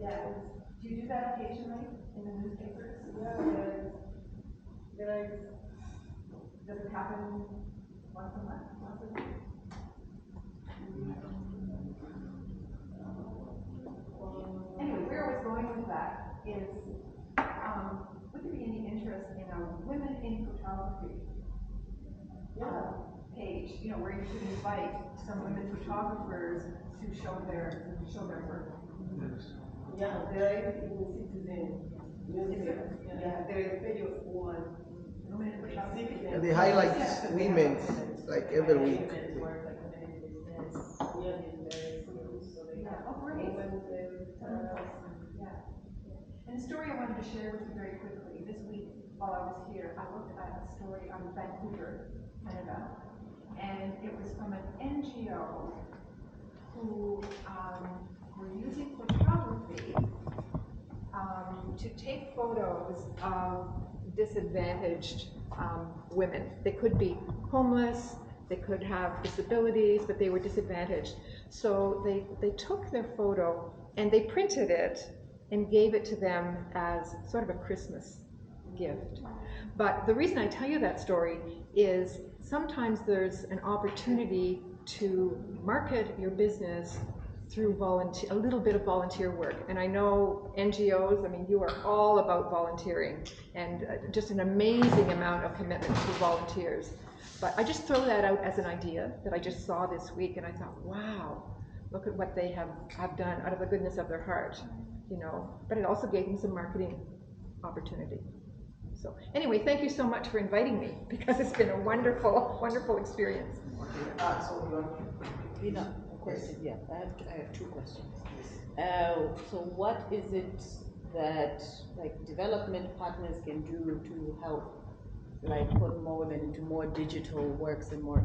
Yeah. Do you do that occasionally in the newspapers? Yeah, Does it happen once a month? Once a week? Anyway, where I was going with that is, would there be any interest in a women in photography page? You know, where you could invite some women photographers to show their work. Yeah, there is in the Citizen newspaper. Yeah, there is a page of women. And they highlight women like every week. Oh, great. And the story I wanted to share with you very quickly, this week while I was here, I looked at a story out of Vancouver, Canada, and it was from an NGO who were using photography to take photos of disadvantaged women. They could be homeless, they could have disabilities, but they were disadvantaged. So they took their photo and they printed it and gave it to them as sort of a Christmas gift. But the reason I tell you that story is sometimes there's an opportunity to market your business through a little bit of volunteer work. And I know NGOs, I mean, you are all about volunteering and just an amazing amount of commitment to volunteers. But I just throw that out as an idea that I just saw this week, and I thought, wow, look at what they have done out of the goodness of their heart, you know. But it also gave them some marketing opportunity. So anyway, thank you so much for inviting me, because it's been a wonderful, wonderful experience. Lina, a question. Yeah, I have two questions. So what is it that like development partners can do to help like put more women into more digital works and more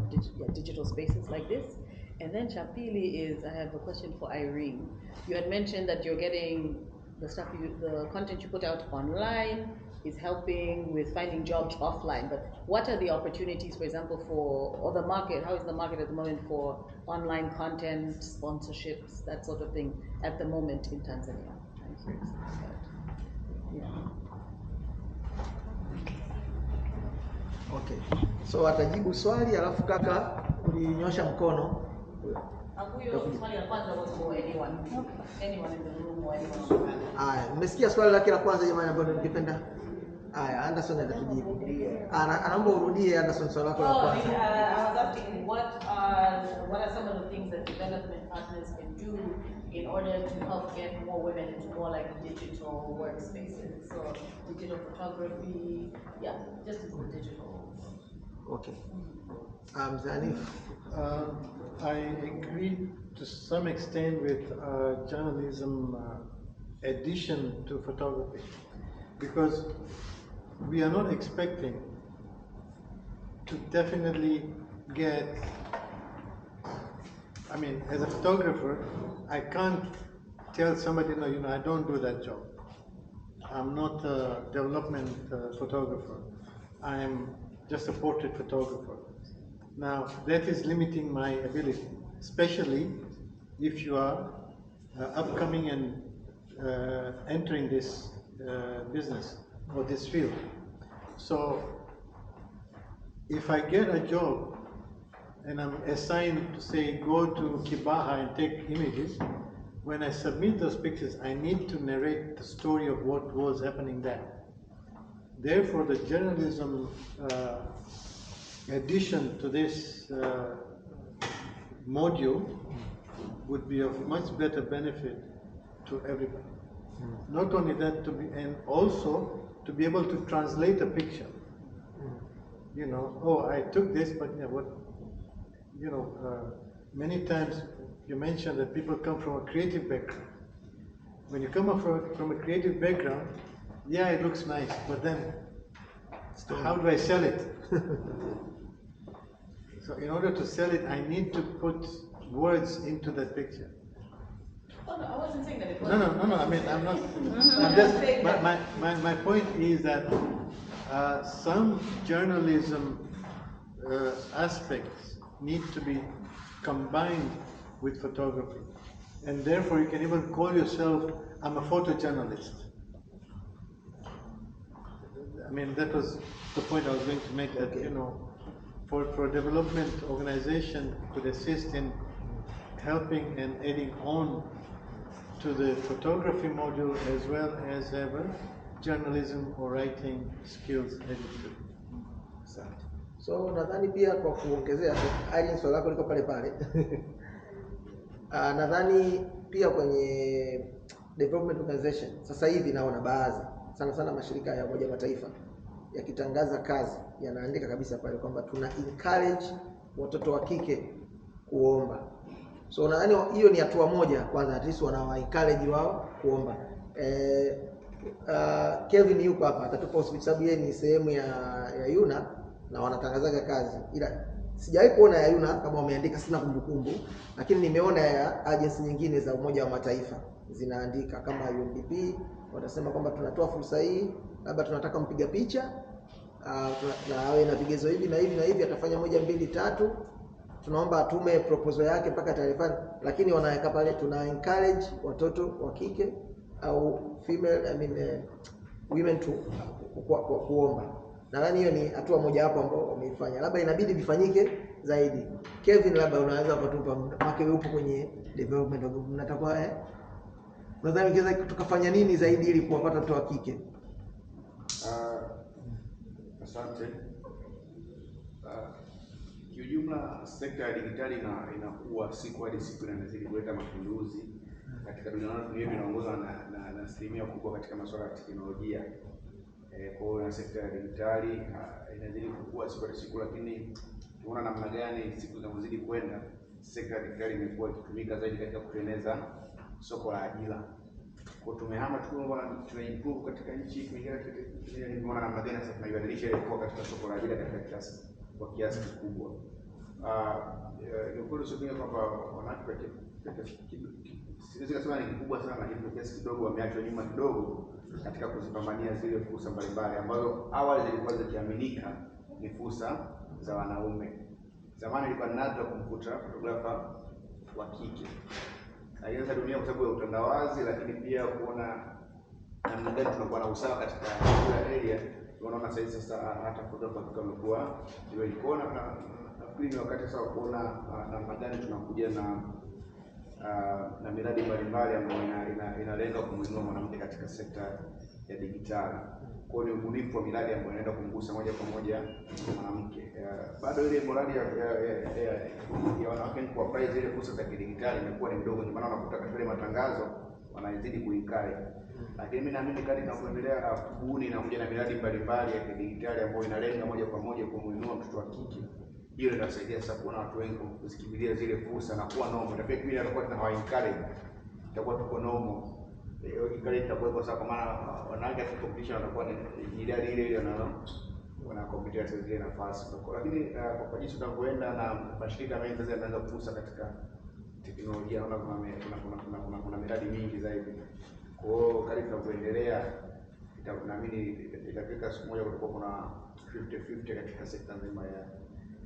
digital spaces like this? And then Chapili is, I have a question for Irene. You had mentioned that you're getting the content you put out online is helping with finding jobs offline, but what are the opportunities, for example, or the market, how is the market at the moment for online content, sponsorships, that sort of thing at the moment in Tanzania? Okay. So atajibu swali alafu kaka ulinyosha mkono. Mmesikia swali lake la kwanza jamani, ambalo ningependa Anderson atatujibu. Anaomba urudie Anderson swali lako la kwanza. I was asking what are some of the things that development partners can do in order to help get more women into more like digital workspaces, so digital photography, just digital. Okay. Zanif. I agree to some extent with journalism addition to photography, because we are not expecting to definitely get, I mean, as a photographer, I can't tell somebody, no, you know, I don't do that job. I'm not a development photographer. I am just a portrait photographer. Now, that is limiting my ability, especially if you are upcoming and entering this business or this field. So, if I get a job and I'm assigned to say, go to Kibaha and take images, when I submit those pictures, I need to narrate the story of what was happening there. Therefore, the journalism addition to this module would be of much better benefit to everybody. Not only that, and also to be able to translate a picture. You know, oh, I took this, but many times you mentioned that people come from a creative background. When you come from a creative background, yeah, it looks nice, but then how do I sell it? So in order to sell it, I need to put words into that picture. Oh, no, I wasn't saying that it was. No. I mean, I'm not. I'm just. My point is that some journalism aspects need to be combined with photography, and therefore you can even call yourself I'm a photojournalist. I mean, that was the point I was going to make, that, you know, for a development organization could assist in helping and adding on to the photography module as well as have a journalism or writing skills added to it. Asante. So nadhani pia kwa kuongezea hali swali lako liko pale pale. Nadhani pia kwenye development organization sasa hivi naona baadhi sana sana mashirika ya Umoja wa Mataifa yakitangaza kazi yanaandika kabisa pale kwamba tuna encourage watoto wa kike kuomba. So nadhani hiyo ni hatua moja kwanza, at least wanawa encourage wao kuomba. Kevin yuko hapa atatupa sababu yeye ni sehemu ya Yuna na wanatangazaga kazi, ila sijawahi kuona ya Yuna kama wameandika, sina kumbukumbu, lakini nimeona ya agency nyingine za Umoja wa Mataifa zinaandika kama UNDP, watasema kwamba tunatoa fursa hii, labda tunataka mpiga picha na awe na vigezo hivi na hivi na hivi, atafanya 1 2 3, tunaomba atume proposal yake mpaka taarifa, lakini wanaweka pale tuna encourage watoto wa kike au female women to kuomba. Nadhani hiyo ni hatua moja hapo ambao wameifanya, labda inabidi vifanyike zaidi. Kevin, labda unaweza kutupa make upo kwenye development, mnatakuwa nadhani kiweza tukafanya nini zaidi ili kuwapata watoto wa kike? Asante. Kiujumla sekta ya digitali inakuwa siku hadi siku na inazidi kuleta mapinduzi katika dunia yetu, inaongozwa na asilimia kubwa katika masuala ya teknolojia. Kwa hiyo na sekta ya digitali inazidi kukua siku hadi siku, lakini tunaona namna gani siku zinazozidi kwenda sekta ya digitali imekuwa ikitumika zaidi katika kutengeneza soko la ajira. Kwa tumehama tuna improve katika nchi kuingia katika tunaona namna gani sasa tunaibadilisha ile kwa katika soko la ajira katika kiasi kikubwa. Ni kweli sio kwamba wanawake siwezi kusema ni kikubwa sana, lakini kiasi kidogo wameachwa nyuma kidogo katika kuzipambania zile fursa mbalimbali ambazo awali zilikuwa zikiaminika ni fursa za wanaume. Zamani ilikuwa nadra kumkuta photographer wa kike. Lakini sasa dunia kwa sababu ya utandawazi, lakini pia kuona namna gani tunakuwa na usawa katika kila area, tunaona sasa hata photographer kama amekuwa ndio ikoona, na nafikiri ni wakati sasa kuona namna gani tunakuja na miradi mbalimbali ambayo inalenga kumuinua mwanamke katika sekta ya digitali. Kwa hiyo ni ubunifu wa miradi ambayo inaenda kumgusa moja kwa moja mwanamke. Bado ile morali ya wanawake kwa apply zile fursa za digitali imekuwa ni mdogo, maana unakuta katika matangazo wanazidi kuikai. Lakini mimi naamini kadri tunavyoendelea kubuni na kuja na miradi mbalimbali ya digitali ambayo inalenga moja kwa moja kumuinua mtoto wa kike, hiyo inasaidia sasa kuona watu wengi kusikimbilia zile fursa na kuwa normal. Na pia kipindi atakuwa tunawa encourage, itakuwa tuko normal. Encourage itakuwa kwa sababu maana wanawake katika competition watakuwa ni idadi ile wana compete katika zile nafasi. Lakini kwa jinsi tunavyoenda na mashirika mengi sasa yanaanza kugusa katika teknolojia, naona kuna miradi mingi zaidi. Kwa hiyo kadri tunavyoendelea naamini itafika siku moja kutakuwa kuna 50-50 katika sekta nzima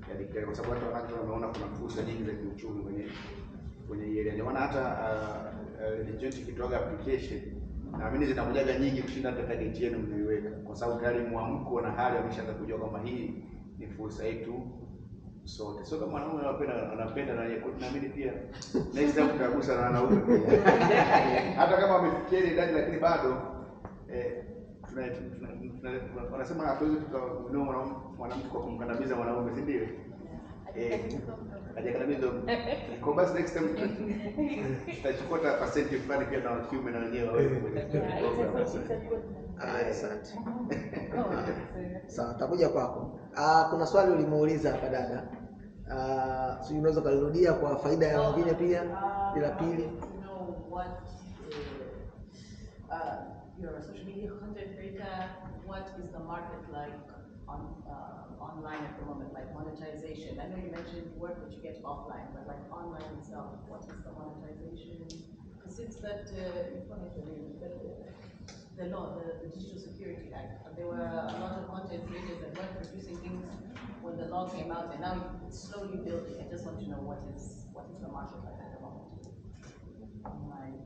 ya digitali, kwa sababu hata wanawake wameona kuna fursa nyingi za kiuchumi kwenye ile area. Ndio maana hata legit kitoga application naamini zinakujaga nyingi kushinda hata target yenu mliweka, kwa sababu tayari mwamko na hali wameshaanza kujua kwamba hii ni fursa yetu sote. Sio kama wanaume wanapenda na yeye, naamini pia next time tutagusa na wanaume pia. Hata kama wamefikia ile idadi, lakini bado wanasema hatuwezi tukamuinua mwanamke kwa kumkandamiza mwanaume, si ndio? Hajakandamizwa. Kwa basi next time tutachukua percentage fulani pia na wakiume na wenyewe waweze kuelewa. Asante. Sawa, takuja kwako. Kuna swali ulimuuliza hapa dada. Sio, unaweza kurudia kwa faida ya wengine pia bila pili. You're a social media content creator. What is the market like online at the moment, like monetization? I know you mentioned work that you get offline, but like online itself, what is the monetization? Since that the law, the Digital Security Act, there were a lot of content creators that weren't producing things when the law came out, and now it's slowly building. I just want to know what is the market like at the moment online.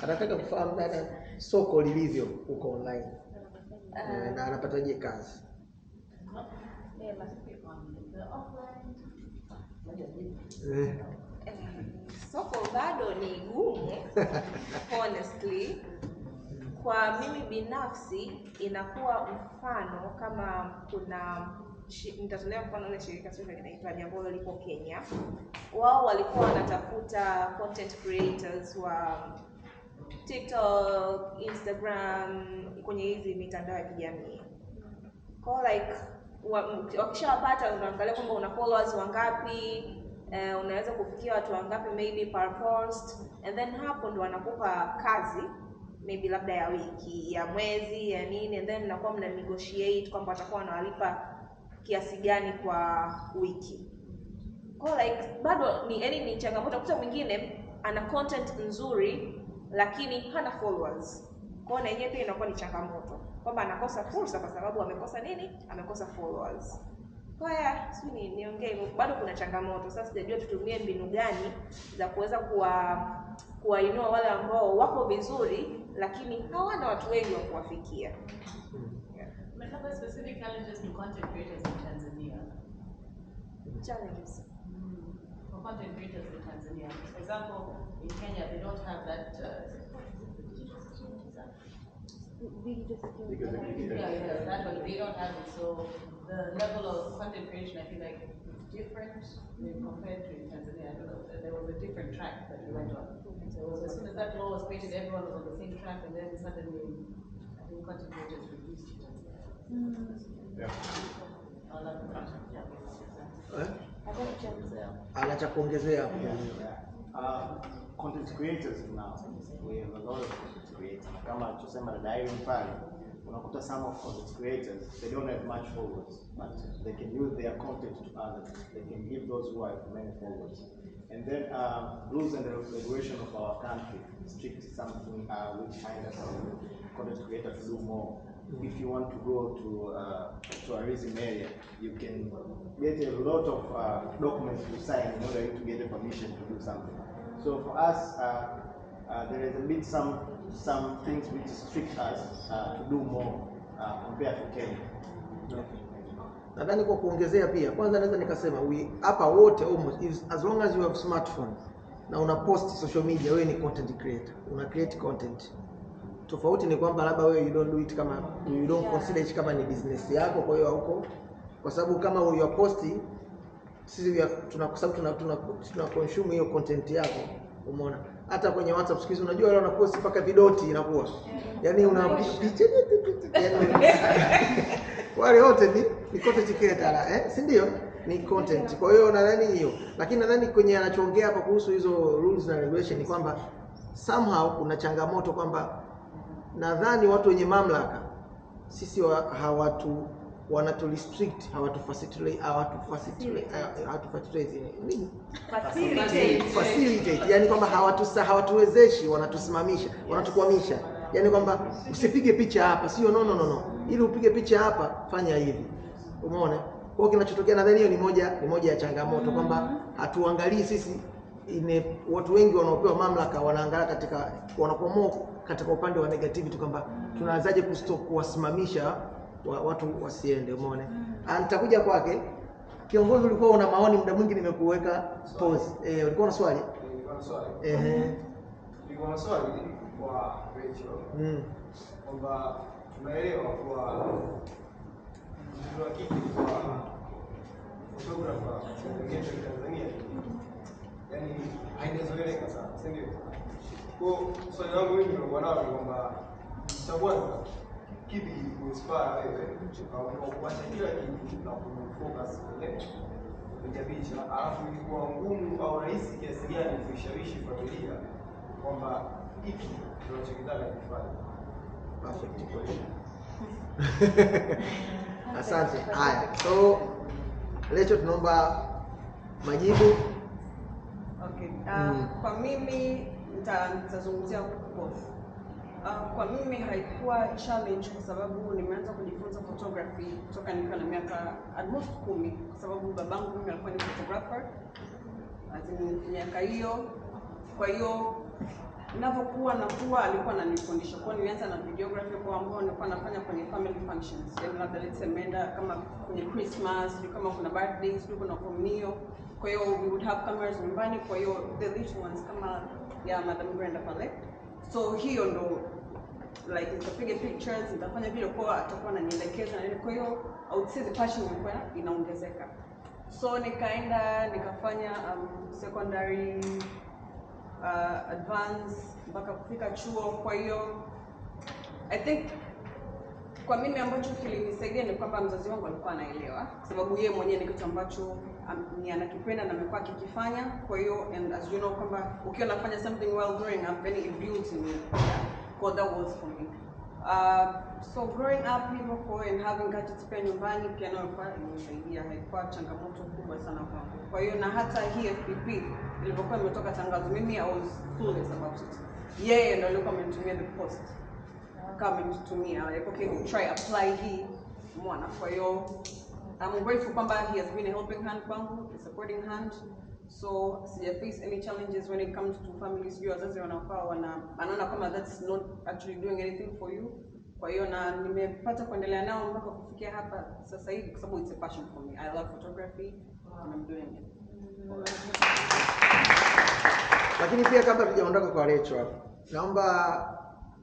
Anataka kufahamu dada soko lilivyo huko online na anapataje kazi. Soko bado ni gumu honestly. Kwa mimi binafsi inakuwa mfano kama kuna nitatolea mfano ile shirika linaitwa Jambo lipo Kenya. Wao walikuwa wanatafuta content creators wa TikTok, Instagram, kwenye hizi mitandao ya kijamii. Kwa like wakishawapata unaangalia kwamba una followers wangapi, unaweza kufikia watu wangapi maybe per post, and then hapo ndo wanakupa kazi maybe labda ya wiki, ya mwezi, ya nini, and then mnakuwa mna negotiate kwamba watakuwa wanawalipa kiasi gani kwa wiki. Kwa like bado ni changamoto. Kuta mwingine ana content nzuri lakini hana followers. Kwa na yenyewe pia inakuwa ni changamoto kwamba anakosa fursa kwa sababu amekosa nini? Amekosa followers. Kwa hiyo niongee hivyo, bado kuna changamoto. Sasa sijajua tutumie mbinu gani za kuweza kuwainua wale ambao wako vizuri lakini hawana watu wengi wa kuwafikia. What specific challenges to content creators in Tanzania? Challenges for content creators in Tanzania. For example, in Kenya they don't have that that one, they don't have it. So the level of content creation, I feel like it's different compared to in Tanzania. I don't know, there was a different track that we went on. So as soon as that law was created, everyone was on the same track, and then suddenly, I think content creators reduced in Tanzania. Anacha kuongezea content creators now, we have a lot of content creators. Kama tusema na direct pale, unakuta some of content creators, they don't have much followers, but they can use their content to others. They can give those who have many followers. And then rules and regulation of our country strict something which kind of content creator to do more. If you want to go to tourism area, you can get a lot of documents to sign in order to get a permission to do something. So for us, there is a bit some things which restrict us to do more compared to Kenya. Nadhani kwa kuongezea pia, kwanza naweza nikasema hapa wote almost as long as you have smartphone na una post social media, wewe ni content creator, una create content. Tofauti ni kwamba labda wewe you don't do it kama you don't consider it kama ni business yako, kwa hiyo huko, kwa sababu kama you are posting, sisi tuna consume hiyo content yako, umeona. Hata kwenye WhatsApp siku hizi unajua wale wanapost mpaka vidoti inakuwa. Yaani una picha wale wote ni content creator, si ndio? Ni content. Kwa hiyo nadhani hiyo. Lakini nadhani kwenye anachoongea hapa kuhusu hizo rules na regulation ni kwamba somehow kuna changamoto kwamba nadhani watu wenye mamlaka sisi wanatu restrict, facilitate, yani kwamba hawatuwezeshi, wanatusimamisha, wanatukwamisha. Yani kwamba usipige picha hapa, sio no. Ili upige picha hapa fanya hivi. Umeona? Kwa hiyo kinachotokea nadhani hiyo ni moja ya changamoto kwamba hatuangalii sisi watu wengi wanaopewa mamlaka wanaangalia wanakuwa katika upande wa negativity kwamba tunaanzaje kuwasimamisha watu wasiende. Umeona? Nitakuja kwake. Kiongozi, ulikuwa una maoni, muda mwingi nimekuweka pause. Ulikuwa na swali? Nilikuwa na swali kwa Rachel. Kwamba tunaelewa kwa mtu wa kike kwa photographer katika Tanzania, yani haijazoeleka sana, si ndio? Kwa swali langu mimi nilikuwa nalo kwamba cha kwanza, kipi kuinspire wewe kwa kuacha kila kitu na kufocus kwenye kupiga picha, alafu ilikuwa ngumu au rahisi kiasi gani kuishawishi familia kwamba hiki tunachokitaka kufanya? Perfect question. Asante. Haya, so Lecho, tunaomba majibu. Okay. Kwa mimi nitazungumzia both. Kwa mimi haikuwa challenge kwa sababu nimeanza kujifunza photography kutoka nikiwa na miaka almost 10, kwa sababu babangu mimi alikuwa ni photographer. miaka hiyo. Kwa hiyo ninavyokuwa nakuwa alikuwa ananifundisha. Kwa nilianza na videography kwa ambao nilikuwa nafanya kwenye family functions. Yaani labda let's say menda kama kwenye Christmas, kama kuna birthdays, kuna komio. Kwa hiyo we would have cameras nyumbani, kwa hiyo the little ones kama ya Madam Brenda pale. So hiyo ndo like nitapiga pictures, nitafanya video kwa atakuwa ananielekeza na nini. Kwa hiyo I would say the passion ilikuwa inaongezeka. So nikaenda nikafanya secondary advance mpaka kufika chuo. Kwa hiyo I think kwa mimi ambacho kilinisaidia ni kwamba mzazi wangu alikuwa anaelewa, kwa sababu yeye mwenyewe ni kitu ambacho ni anakipenda na amekuwa akikifanya. Kwa hiyo and as you know kwamba ukiwa unafanya something well growing up, then it builds in you. So that was for me. So growing up hivyo kwa and having gadgets pia nyumbani pia nayo kwa imenisaidia, haikuwa changamoto kubwa sana kwangu. Kwa hiyo na hata hii FPP ilipokuwa imetoka tangazo, mimi I was clueless about it. Yeye ndio alikuwa amenitumia the post. Kama amenitumia like okay, try apply hii mwana. Kwa hiyo I'm grateful kwamba he has been a helping hand kwangu, a supporting hand. So sija face any challenges when it comes to families. You wazazi wanafaa anaona kama that's not actually doing anything for you. Kwa hiyo na nimepata kuendelea nao mpaka kufikia hapa sasa hivi kwa sababu it's a passion for me. I love photography and I'm doing it. Lakini pia kabla tujaondoka kwa Rachel hapo, naomba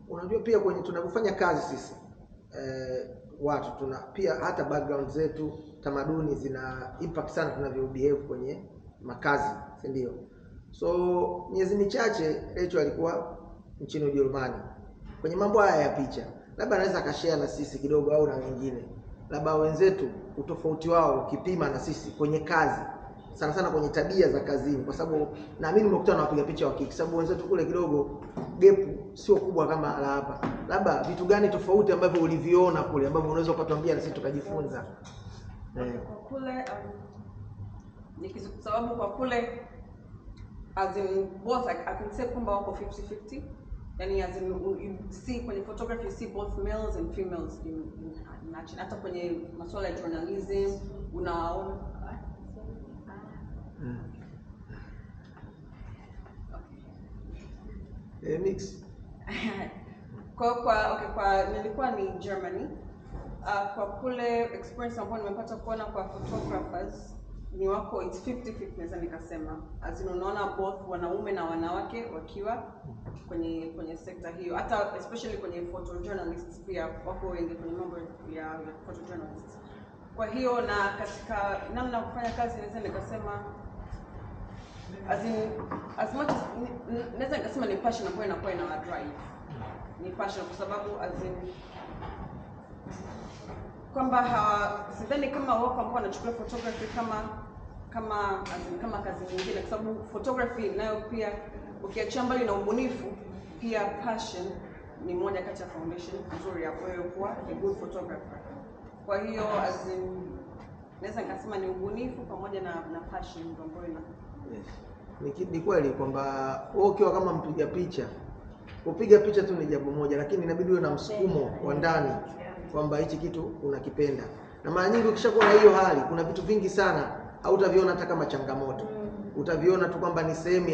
unajua pia kwenye tunapofanya kazi sisi watu tuna pia hata background zetu, tamaduni zina impact sana tunavyo behave kwenye makazi, si ndio? So miezi michache Rachel alikuwa nchini Ujerumani kwenye mambo haya ya picha, labda anaweza akashare na sisi kidogo au na wengine, labda wenzetu utofauti wao ukipima na sisi kwenye kazi, sana sana kwenye tabia za kazini, kwa sababu naamini umekutana na wapiga picha wa kike, sababu wenzetu kule kidogo gap sio kubwa kama la hapa. Labda vitu gani tofauti ambavyo uliviona kule ambavyo unaweza ukatuambia na sisi tukajifunza? Kwa kule sababu kwa kule as in both I can say kwamba wako 50-50. Yani as in you see kwenye photography you see both males and females in action. Hata kwenye masuala ya journalism unaona Mix. kwa nilikuwa ni Germany. Kwa kule experience ambayo nimepata kuona kwa photographers ni wako it's 50-50 naweza nikasema. As in unaona both wanaume na wanawake wakiwa kwenye sekta hiyo. Hata especially kwenye photojournalists pia wako wengi kwenye mambo ya photojournalists. Kwa hiyo na katika namna ya kufanya kazi naweza nikasema as much as naweza nikasema ni passion ambayo inakuwa ina drive. Ni passion kwa sababu as in kwamba sidhani kama wako ambao wanachukua photography kama kazi nyingine, kwa sababu photography nayo pia ukiachia mbali na ubunifu pia passion ni moja kati ya foundation nzuri ya wewe kuwa a good photographer. Kwa hiyo as in naweza nikasema ni ubunifu pamoja na passion ndio ambayo ina ni kweli kwamba wewe ukiwa kama mpiga picha, kupiga picha tu ni jambo moja, lakini inabidi uwe na msukumo wa ndani kwamba hichi kitu unakipenda. Na mara nyingi ukishakuwa na hiyo hali, kuna vitu vingi sana hautaviona hata kama changamoto. Utaviona tu kwamba ni sehemu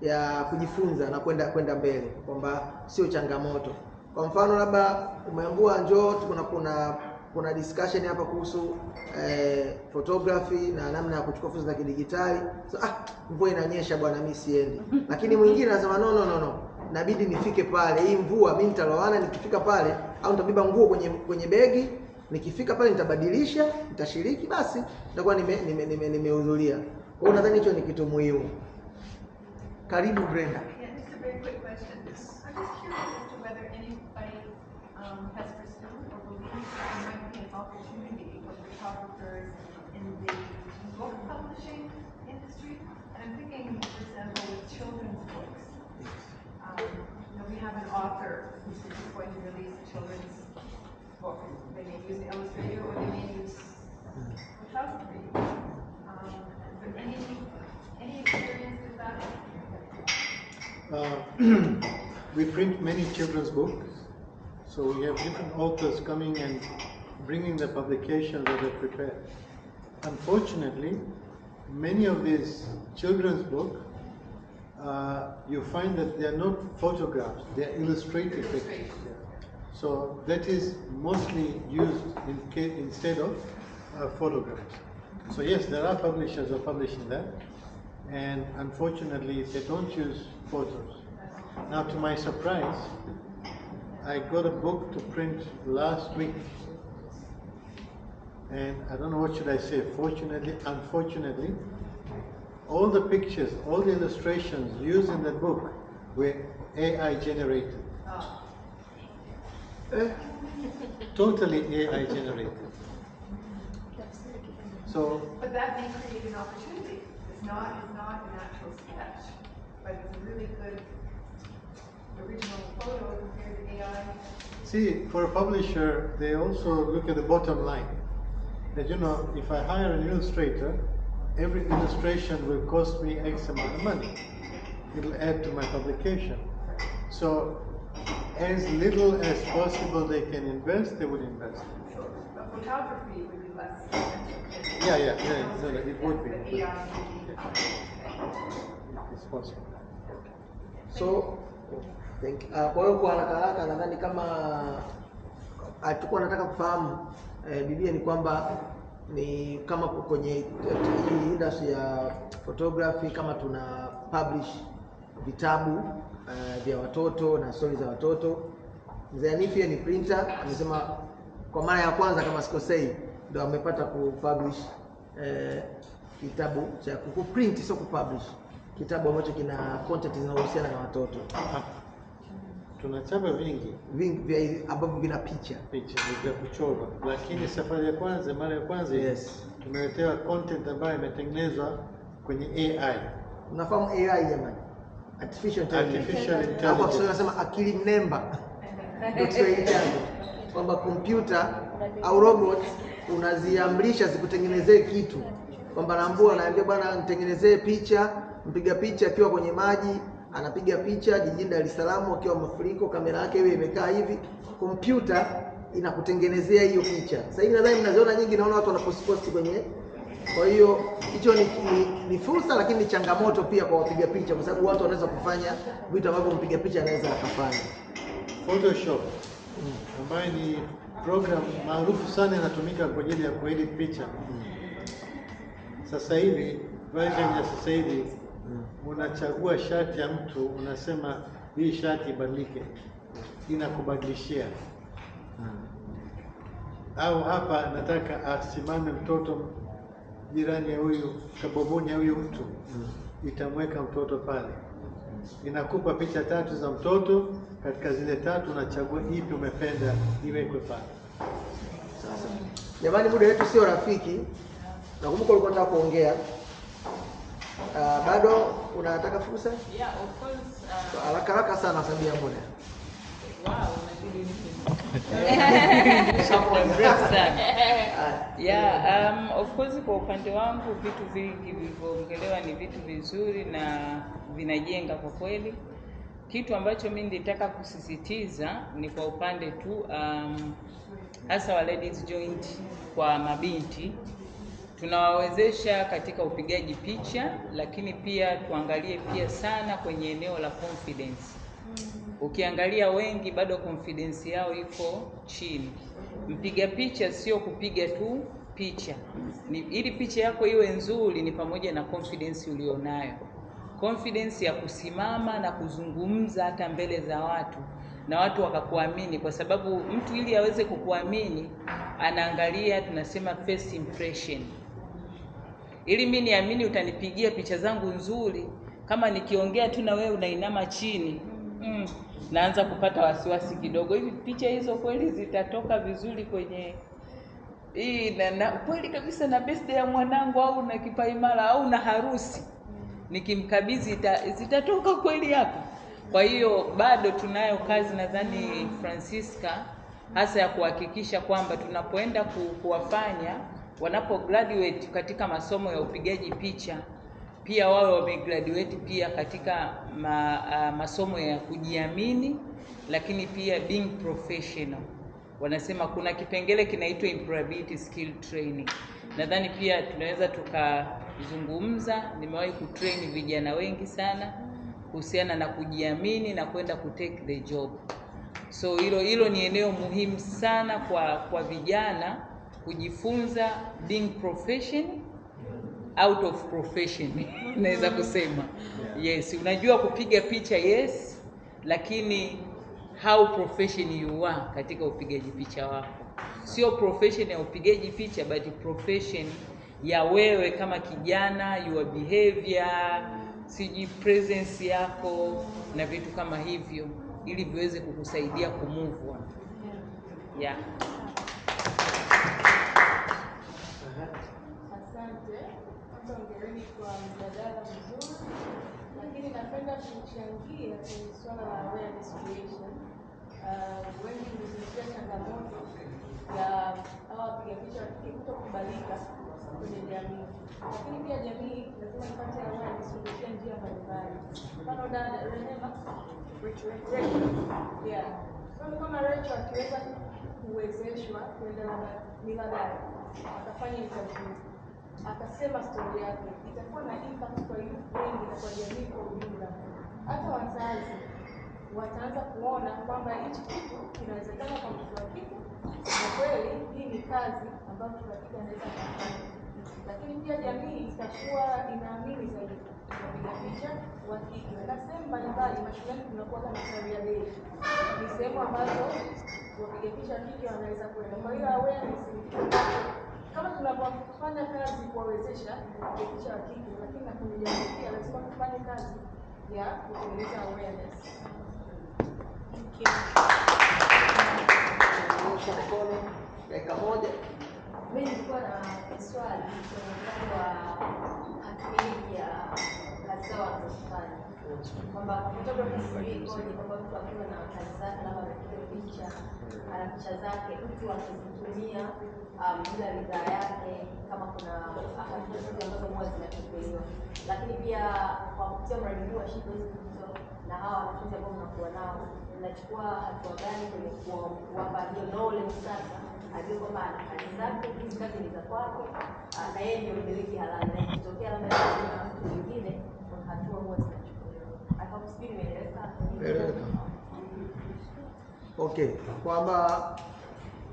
ya kujifunza na kwenda mbele, kwamba sio changamoto. Kwa mfano labda umeambiwa njoo kuna discussion hapa kuhusu photography na namna ya kuchukua fursa za kidigitali. So mvua inanyesha bwana, mimi siendi. Lakini mwingine anasema no. Inabidi nifike pale. Hii mvua mimi nitalowana nikifika pale, au nitabeba nguo kwenye begi, nikifika pale nitabadilisha, nitashiriki, basi nitakuwa nimehudhuria. Kwa hiyo nadhani hicho ni kitu muhimu. Karibu Brenda. Yeah, just a very quick question. I'm just curious as to whether anybody has pursued or believes that there might be an opportunity for photographers in the book publishing industry. And I'm thinking, for example, with children's books. We have an author who's going to release a children's book. They may use an illustrator or they may use photography. Is there any experience with that? We print many children's books, so we have different authors coming and bringing the publications that they prepare. Unfortunately, many of these children's books, you find that they are not photographs, they are illustrated pictures. So that is mostly used instead of photographs. So yes, there are publishers who are publishing that, and unfortunately they don't use photos. Now, to my surprise, I got a book to print last week, and I don't know what should I say, fortunately, unfortunately, all the pictures, all the illustrations used in that book were AI generated. Totally AI generated. So, But that may create an opportunity. It's not an actual sketch, but it's a really good original photo compared to AI. see, for a publisher, they also look at the bottom line. That, you know, if I hire an illustrator, every illustration will cost me X amount of money. It'll add to my publication. So, as little as possible they can invest, they would invest. Sure. But photography would be less expensive. Yeah, no, it would be. The AI would be It's possible. So kwa hiyo kwa haraka nadhani kama tulikuwa nataka kufahamu Biblia ni kwamba ni kama kwenye hii industry ya photography, kama tuna publish vitabu vya watoto na stories za watoto. Mzee Hanifi ni printer, amesema kwa mara ya kwanza kama sikosei ndio amepata kupublish kitabu cha kuprint, sio kupublish, kitabu ambacho kina content zinazohusiana na watoto. Tunachapa vingi vya ambavyo vina picha vya kuchora, lakini safari ya kwanza, mara ya kwanza, yes, tumeletewa content ambayo imetengenezwa kwenye AI. Unafahamu AI jamani? Artificial intelligence. Hapo tunasema akili mnemba. Ndio Kiswahili changu. Kwamba kompyuta au robot unaziamrisha zikutengenezee kitu. Kwamba naambia bwana nitengenezee picha, mpiga picha akiwa kwenye maji, anapiga picha jijini Dar es Salaam akiwa mafuriko, kamera yake iwe imekaa hivi, kompyuta inakutengenezea hiyo picha. Sasa hivi nadhani mnaziona nyingi, naona watu wanapost kwenye. Kwa hiyo hicho ni fursa, lakini ni changamoto pia kwa wapiga picha, kwa sababu watu wanaweza kufanya vitu ambavyo mpiga picha anaweza akafanya. Photoshop ambayo ni program maarufu sana, inatumika kwa ajili ya kuedit picha. Sasa hivi version ya sasa hivi unachagua shati ya mtu, unasema hii shati ibadilike, inakubadilishia. Au hapa nataka asimame mtoto jirani ya huyu, kaboboni ya huyu mtu, itamweka mtoto pale. Inakupa picha 3 za mtoto, katika zile 3 unachagua ipi umependa iwekwe pale. Sasa jamani, muda wetu sio rafiki. Nakumbuka ulikuwa unataka kuongea. Bado unataka fursa? Yeah, of course. Haraka sana sababu ya muda. Wow, yeah, of course kwa upande wangu vitu vingi vilivyoongelewa ni vitu vizuri na vinajenga kwa kweli. Kitu ambacho mimi nilitaka kusisitiza ni kwa upande tu hasa wa ladies joint kwa mabinti, tunawawezesha katika upigaji picha, lakini pia tuangalie pia sana kwenye eneo la confidence. Ukiangalia wengi bado confidence yao iko chini. Mpiga picha sio kupiga tu picha. Ili picha yako iwe nzuri ni pamoja na confidence ulionayo. Confidence ya kusimama na kuzungumza hata mbele za watu na watu wakakuamini, kwa sababu mtu ili aweze kukuamini anaangalia, tunasema first impression. Ili mimi niamini utanipigia picha zangu nzuri, kama nikiongea tu na wewe unainama chini, naanza kupata wasiwasi kidogo, hivi picha hizo kweli zitatoka vizuri kwenye hii na kweli kabisa na birthday ya mwanangu au na kipaimara au na harusi nikimkabidhi zitatoka kweli hapo. Kwa hiyo bado tunayo kazi nadhani Francisca, hasa ya kuhakikisha kwamba tunapoenda kuwafanya wanapo graduate katika masomo ya upigaji picha, pia wao wamegraduate pia katika masomo ya kujiamini, lakini pia being professional. Wanasema kuna kipengele kinaitwa employability skill training. Nadhani pia tunaweza kuzungumza, nimewahi kutrain vijana wengi sana kuhusiana na kujiamini na kwenda kutake the job. So hilo ni eneo muhimu sana kwa vijana kujifunza being profession out of profession. Naweza kusema yes, unajua kupiga picha yes, lakini how profession you are katika upigaji picha wako. Sio profession ya upigaji picha, but profession ya wewe kama kijana, your behavior, siji presence yako na vitu kama hivyo, ili viweze kukusaidia kumove on. Yeah. Asante. Kwanza ongereni kwa mjadala mzuri, lakini napenda kuchangia kwenye swala la awareness creation. Wengi mlizungumzia changamoto ya hawa wapiga picha kutokubalika kwenye jamii, lakini pia jamii lazima ipate awareness kupitia njia mbalimbali. Mfano Rehema, yeah, kama Rachel akiweza kuwezeshwa kwenda labda Miladari akafanya interview, akasema story yake, itakuwa na impact kwa youth wengi na kwa jamii kwa ujumla. Hata wazazi wataanza kuona kwamba hichi kitu kinawezekana kwa mtoto wa kike, na kweli hii ni kazi ambayo mtoto wa kike anaweza kufanya. Lakini pia jamii itakuwa inaamini zaidi wapiga picha wa kike, na sehemu mbalimbali mashuleni tunakuwa na career day, ni sehemu ambazo wapiga picha wa kike wanaweza kwenda. Kwa hiyo awareness kama tunapofanya kazi kuwawezesha wapiga picha wa kike, lakini na kwenye jamii pia lazima tufanye kazi ya kutengeneza awareness. Dakika moja. Mimi nilikuwa na swali kwa akili ya kazi zao wanazofanya, kwamba photography sijui ikoje, kwamba mtu akiwa na kazi zake labda anapiga picha, ana picha zake, mtu akizitumia bila ridhaa yake, kama kuna akaunti zote ambazo huwa zinachukuliwa. Lakini pia kwa kupitia mradi huu wa Shika hizo hizo na hawa wanafunzi ambao mnakuwa nao, mnachukua hatua gani kwenye kuwapa hiyo knowledge sasa, ajue kwamba ana kazi zake, hizi kazi ni za kwake, na yeye ndio mmiliki halali, na ikitokea labda na mtu mwingine, kuna hatua huwa zinachukuliwa. Akakusubiri nimeeleweka? Okay, kwamba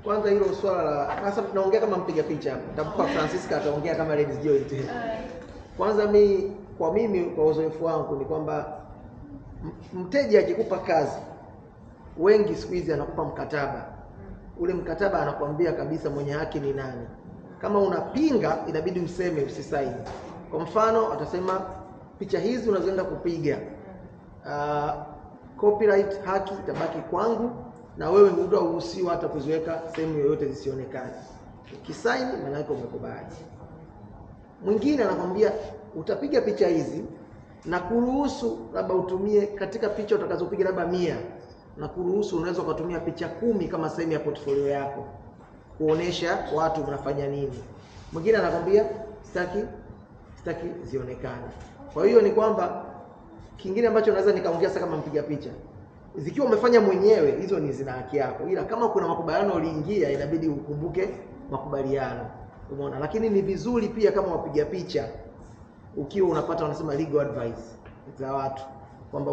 kwanza hilo swala la sasa tunaongea kama mpiga picha, nitakupa Francisca ataongea kama ladies joint. Kwanza mimi kwa uzoefu wangu ni kwamba mteja akikupa kazi, wengi siku hizi anakupa mkataba. Ule mkataba anakuambia kabisa mwenye haki ni nani. Kama unapinga inabidi useme, usisaini. Kwa mfano atasema picha hizi unazoenda kupiga, copyright haki itabaki kwangu, na wewe hutaruhusiwa hata kuziweka sehemu yoyote zisionekane. Ukisaini maana yake umekubali. Mwingine anakwambia utapiga picha hizi na kuruhusu labda utumie katika picha utakazopiga labda 100, na kuruhusu unaweza kutumia picha 10 kama sehemu ya portfolio yako kuonesha watu mnafanya nini. Mwingine anakwambia sitaki zionekane. Kwa hiyo ni kwamba kingine ambacho naweza nikaongea sasa kama mpiga picha, zikiwa umefanya mwenyewe hizo ni zina haki yako, ila kama kuna makubaliano uliingia inabidi ukumbuke makubaliano, umeona. Lakini ni vizuri pia kama wapiga picha ukiwa unapata wanasema legal advice za watu kwamba